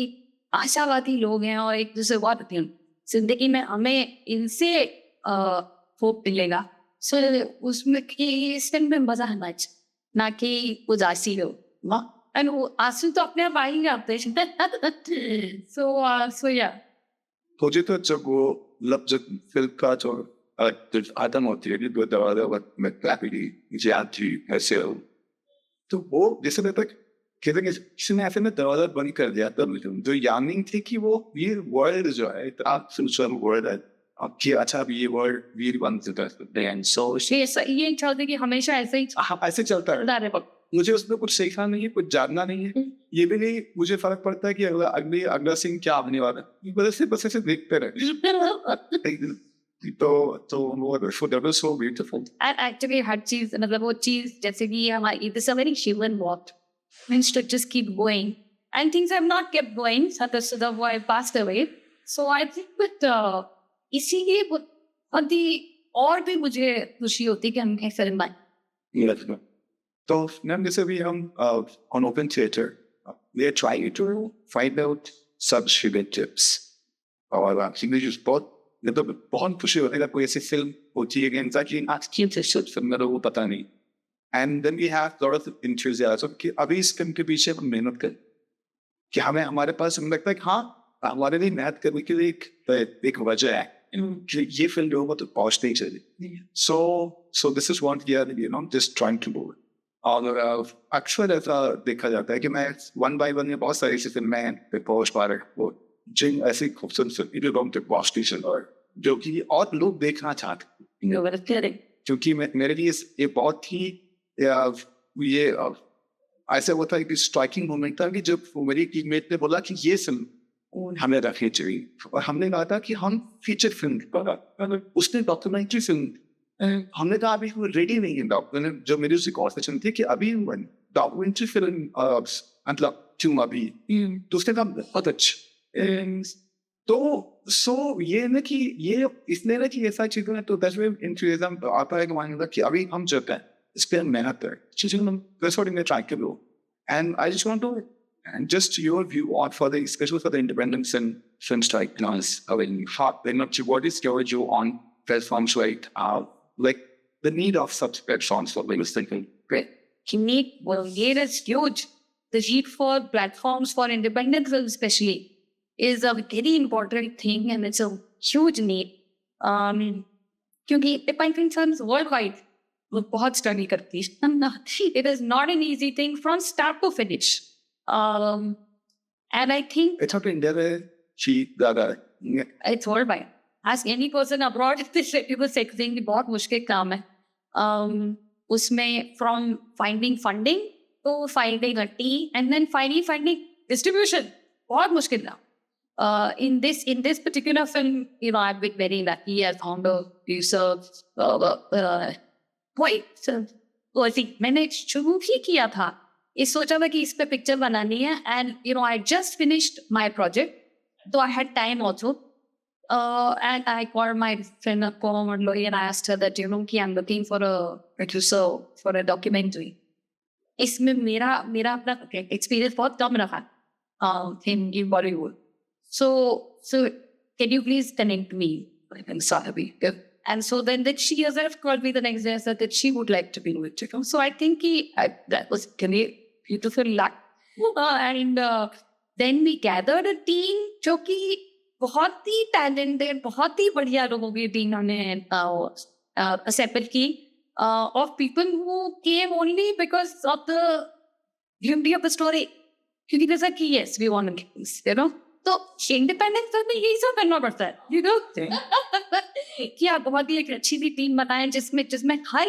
S1: आशावादी लोग हैं और एक दूसरे बहुत जिंदगी में हमें इनसे होप मिलेगा, सो उसमें कि इस फिल्म में मजा आना ना कि उदासी हो एंड वो आंसू तो अपने आप आ ही जाते हैं। सो या
S2: मुझे तो जब वो जब फिल्म का जो आदम होती है वो दरवाजा में क्लैपिटी मुझे आती ऐसे हो, तो वो जैसे मैं तक कहते हैं किसी ने ऐसे में दरवाजा बंद कर दिया तब जो यानिंग थी कि वो ये वर्ल्ड जो है इतना सुनसान वर्ल्ड है कि अच्छा अब ये वर्ल्ड वीर बन सकता है, सो
S1: ये चाहते कि हमेशा ऐसे ही
S2: ऐसे चलता है। मुझे उसमें कुछ सीखना नहीं है, कुछ जानना नहीं है, ये भी नहीं मुझे फर्क पड़ता है कि अगला सीन क्या आने वाला है, बस ऐसे देखते रहे तो वो सो ब्यूटीफुल
S1: एंड एक्चुअली हर चीज मतलब वो चीज जैसे कि हमारी it is a very human what means to just keep going and things have not kept going so the boy passed away, So I think that इसीलिए बहुत ही और भी मुझे खुशी होती है कि हम एक फिल्म बनाए.
S2: Yes, ma'am. So now this we on Open Theatre. We are trying to find out subscription tips. और actually just बहुत खुशी होती है कोई ऐसी फिल्म होती है कि exactly आज की फिल्म में तो वो पता नहीं. And then we have lot of enthusiasm कि अभी इस फिल्म के पीछे हम मेहनत करें कि हमें हमारे पास हमें लगता है कि हाँ हमारे लिए मेहनत करने के लिए एक वजह है कि ये फिल्म जो है वो तो पहुंच नहीं चाहिए. So this is what we are just trying to do. और अक्सर ऐसा देखा जाता है कि मैं वन बाय वन में बहुत सारी ऐसी फिल्में पे पहुंच पा रहे वो जिन ऐसी खूबसूरत फिल्म जो तक पहुंचती जो कि और लोग देखना चाहते हैं. क्योंकि मेरे लिए ये बहुत ही ये ऐसा होता है कि स्ट्राइकिंग मोमेंट था कि जब मेरी टीममेट ने बोला कि ये फिल्म हमें रखनी चाहिए और हमने कहा था कि हम फीचर फिल्म उसने डॉक्यूमेंट्री फिल्म हमने कहा अभी वो रेडी नहीं है डॉक्यूमेंट जो मेरी उसकी कॉन्सेप्शन थी कि अभी डॉक्यूमेंट्री फिल्म मतलब क्यों अभी तो उसने कहा बहुत अच्छा. तो सो ये ना कि ये इसने ना कि ऐसा चीज़ है तो दैट्स व्हेन एंथुसियाज्म आता है कि मानना कि अभी हम चलते हैं इस पे मेहनत है चीज़ें हम that's what we try to do. And I just want to and just your view on for the especially for the independence and film strike noise I mean what is your view on platforms like the need of such platforms for like thinking.
S1: Great. Need is huge. The need for platforms for independent films especially is a very important thing and it's a huge need. क्योंकि independent films worldwide वो बहुत study करती है. It is not an easy thing from start to finish. And I think
S2: it's not India that
S1: it's worldwide. Ask any person abroad if they say people say कि बहुत मुश्किल काम है. उसमें from finding funding to finding a team and then finally finding distribution बहुत मुश्किल था. In this particular film, I've been very lucky. I found a producer. तो ऐसी मैंने शुरू ही किया था. इस सोचा था कि इस पे पिक्चर बनानी है and I just finished my project. So I had time also. And I called my friend Lohi and I asked her that कि I'm looking for a producer for a documentary. इसमें मेरा अपना experience बहुत कम रहा in Bollywood. So can you please connect me with Sahabi? And so then she herself called me the next day and said that she would like to be with you. So I think that was really beautiful luck. And then we gathered a team जो कि बहुत ही talented, बहुत ही बढ़िया लोगों की team हमने assemble की of people who came only because of the beauty of the story. क्योंकि जैसा कि yes, we want to get this, तो इंडिपेंडेंट फिल्म में यही सब करना पड़ता है कि आप बहुत ही एक अच्छी भी टीम बनाएं जिसमें हर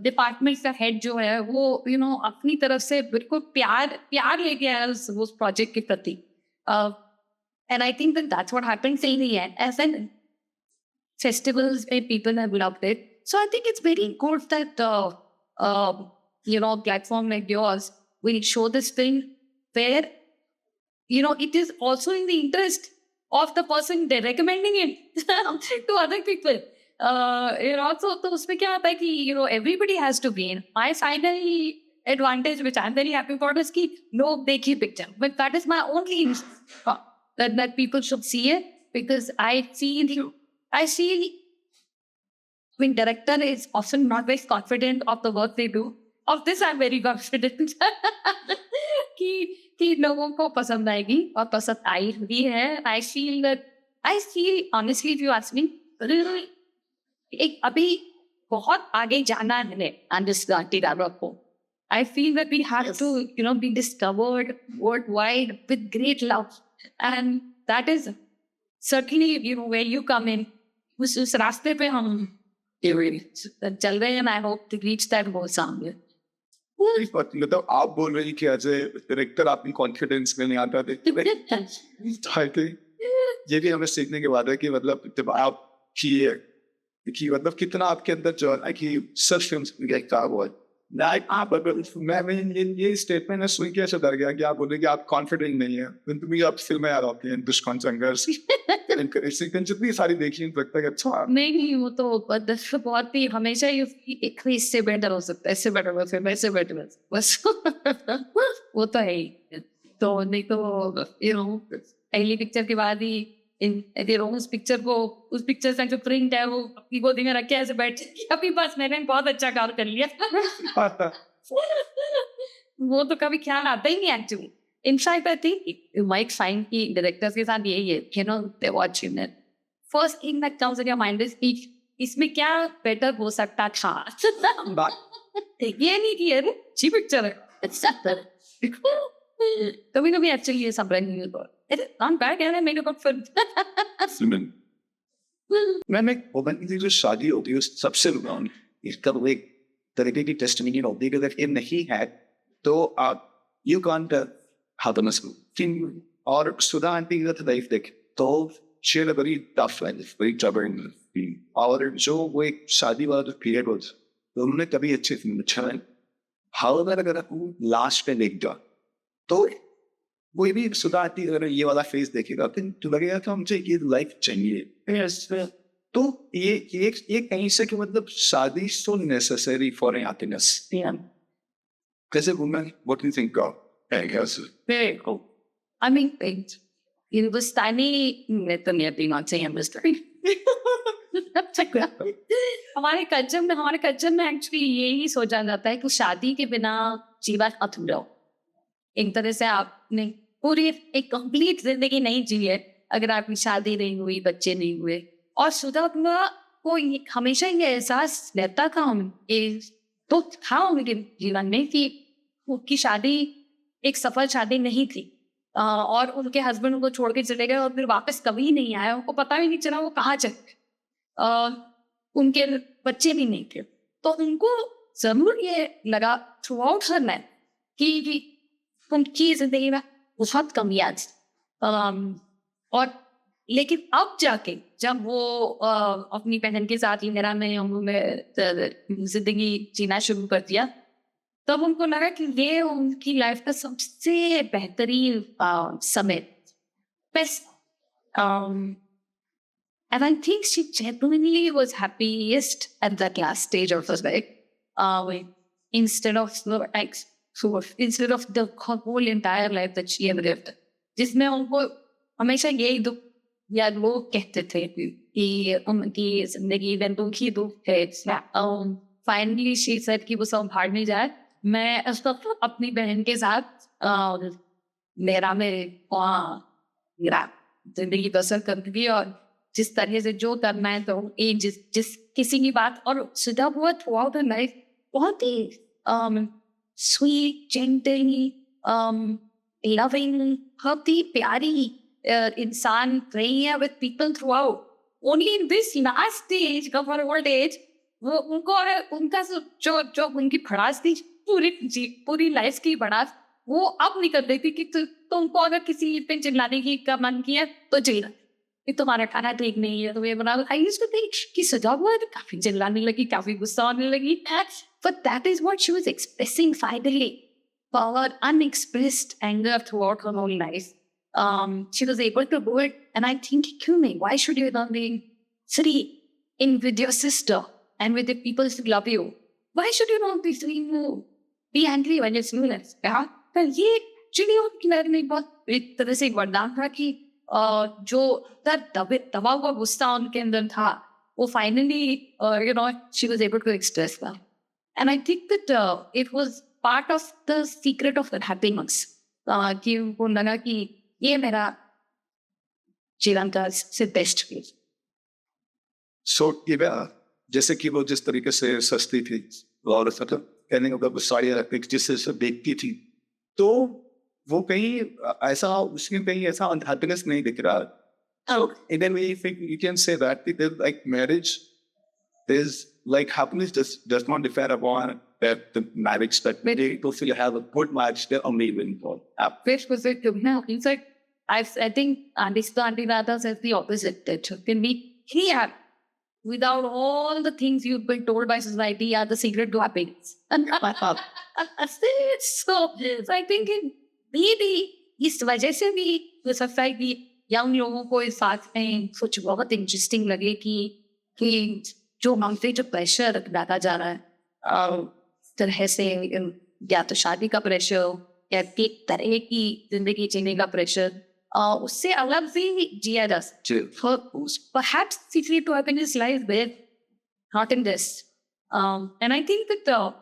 S1: डिपार्टमेंट का हेड जो है वो अपनी तरफ से बिल्कुल प्यार लेके आया उस प्रोजेक्ट के प्रति. And I think that's what happens in the end as an festivals where people have loved it. So I think it's very good that platform like yours will show this film where it is also in the interest of the person recommending it to other people. So उसमें क्या आता है कि everybody has to gain. My final advantage, which I'm very happy about, is कि लोग देखिए picture. But that is my only that people should see it because I see when director is often not very confident of the work they do. Of this I'm very confident कि लोगों को पसंद आएगी और पसंद आई भी है. I feel honestly if you ask me एक अभी बहुत आगे जाना है अंडरस्टैंडिंग डेवलप को. I feel that we have to be discovered worldwide with great love and that is certainly where you come in. उस रास्ते पे हम चल रहे हैं and I hope to reach that goal someday.
S2: मतलब आप बोल रही कि एज ए डायरेक्टर आपकी कॉन्फिडेंस में नहीं आता थे ये भी हमें सीखने के बाद है कि मतलब आप कि मतलब कितना आपके अंदर जो है कि सर्च फिल्म्स देखता हुआ मैं ये स्टेटमेंट है सुन के ऐसा डर गया कि आप बोले कि आप कॉन्फिडेंट नहीं है तुम्हें आप फिल्में याद आती हैं दुष्कर्म संघर्ष जितनी सारी देखी हैं, लगता है कि अच्छा
S1: नहीं वो तो बस बहुत ही हमेशा एक ही इससे बेटर हो सकता है, इससे बेटर हो सकता है, इससे बेटर बस वो तो है ही। तो नहीं तो पहली पिक्चर के बाद ही उस पिक्चर से जो प्रिंट है वो अपनी गोदी में रख के ऐसे बैठ अभी बस मैंने बहुत अच्छा काम कर लिया। वो तो कभी ख्याल आता ही नहीं actually. In fact I think you might find कि डायरेक्टर्स के साथ यही है, दे watching it, first thing that comes in your mind is इसमें क्या बेटर हो सकता था। ये नहीं कि अरे अच्छी पिक्चर है, कभी कभी एक्चुअली ये सब रन नॉट बैड है मेरे को फिल्म।
S2: मैंने की जो शादी होती है सबसे रुकान इसका वो एक तरीके की टेस्टमनी होती है कि अगर ये नहीं है तो यू कांट हैप्पीनेस और सुधा आंटी का लाइफ देख तो she had a very tough life, very troubling life. और जो वो एक शादी वाला जो पीरियड होता तो उन्होंने कभी अच्छी फिल्म अच्छा है हाउएवर अगर लास्ट पे देख जाओ तो कोई भी सुधा आंटी अगर ये वाला फेस देखेगा तो लगेगा कि मुझे ये लाइफ चाहिए। तो ये कहीं से कि मतलब शादी सो नेसेसरी फॉर हैप्पीनेस कैसे women what do you think of I guess
S1: very cool. I mean, it was tiny. Not saying mystery. हमारे कल्चर में एक्चुअली यही सोचा जाता है कि शादी के बिना जीवन अधूरा हो। एक तरह से आपने पूरी एक कंप्लीट जिंदगी नहीं जी है अगर आपकी शादी नहीं हुई, बच्चे नहीं हुए। और सुधा को हमेशा ये एहसास रहता था तो था उनके जीवन में कि उनकी शादी एक सफल शादी नहीं थी और उनके हस्बैंड उनको छोड़ के चले गए और फिर वापस कभी नहीं आया, उनको पता भी नहीं चला वो कहाँ चले गए, उनके बच्चे भी नहीं थे। तो उनको जरूर ये लगा थ्रू आउट हर लाइफ कि उनकी जिंदगी में बहुत कमियां थी। और लेकिन अब जाके जब वो अपनी बहन के साथ इंदिरा में उन्होंने जिंदगी जीना शुरू कर दिया तब उनको लगा कि ये उनकी लाइफ का सबसे बेहतरीन समय best. And I think she genuinely was happiest at that last stage of her life. Instead of the whole entire life that she had lived, जिसमें उनको हमेशा यही दुख या लोग कहते थे कि उनकी जिंदगी में दुखी दुख है। फाइनली शी सेड कि वो संभाल नहीं जाए, मैं अपनी बहन के साथ मेरा में जिंदगी बसर करूंगी और जिस तरह से जो करना है तो जिस किसी की बात। और सुधा हुआ थ्रू आउट लाइफ बहुत ही स्वीट जेंटल लविंग बहुत ही प्यारी इंसान रही है with people through out. Only in this last stage of her old age वो उनका जो उनकी भड़ास थी पूरी लाइफ की भड़ास वो अब निकल रही थी कि तुमको अगर किसी पे चिल्लाने की का मन किया तो चिल्ला, तुम्हारा खाना ठीक नहीं है, तुम्हें बना कि सजा हुआ है, काफी चिल्लाने लगी, काफी गुस्सा आने लगी। But that is what she was expressing finally. For unexpressed anger throughout her whole life. She was able to do it. And I think, why should you not be free with your sister and with the people who love you? Why should you not be free? Be angry when you're feeling it. ये actually उनकी life में बहुत एक तरह से वरदान था कि जो दबा हुआ गुस्सा उनके अंदर था वो finally she was able to express that. And I think that it was part of the secret of that happiness. कि उनको लगा कि ये मेरा जीवन का सबसे बेस्ट फेज।
S2: So जैसे कि वो जिस तरीके से सस्ती थी और कहने का साड़ी रखती जिससे सब देखती थी तो वो कहीं ऐसा उसमें कहीं ऐसा अनहैप्पीनेस नहीं दिख रहा। And then we think you can say that like marriage is like happiness does not differ upon that the marriage that many people feel have a good match they're amazing for.
S1: Which was it now? It's like I think Auntie Radha says the opposite. That can be here. without all the things you've been told by society are the secret to happiness. so I think maybe इस वजह से भी हो सकता है कि young लोगों को इस बात में कुछ बहुत इंटरेस्टिंग लगे कि जो हमसे जो प्रेशर डाला जा रहा है इस तरह से या तो शादी का प्रेशर या एक तरह की जिंदगी जीने का प्रेशर उससे अलग भी जिया जा सकता है. Perhaps secret to happiness lies there, not in this. And I think that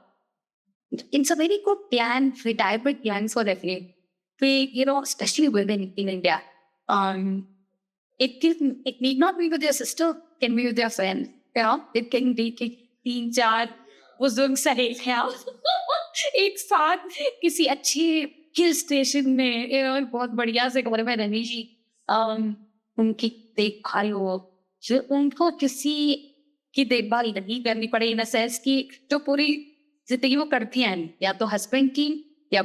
S1: it's a very good plan, retirement plans for everyone. Especially women in India. It need not be with their sister, can be with their friend. It can be 3-4 बुजुर्ग सहेलियां एक साथ किसी अच्छी hill station में बहुत बढ़िया से कमरे में रहनी जी उनकी देखभाल हो, जो उनको किसी की देखभाल नहीं करनी पड़े इन सेंस की जो पूरी जिंदगी वो करती हैं, या तो हस्बैंड की या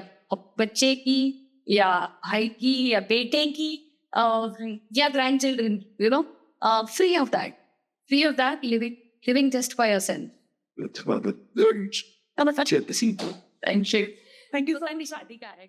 S1: बच्चे की या भाई की या बेटे की या grand children, free of that living just for yourself.
S2: Thank you.
S1: Thank you. शादी का है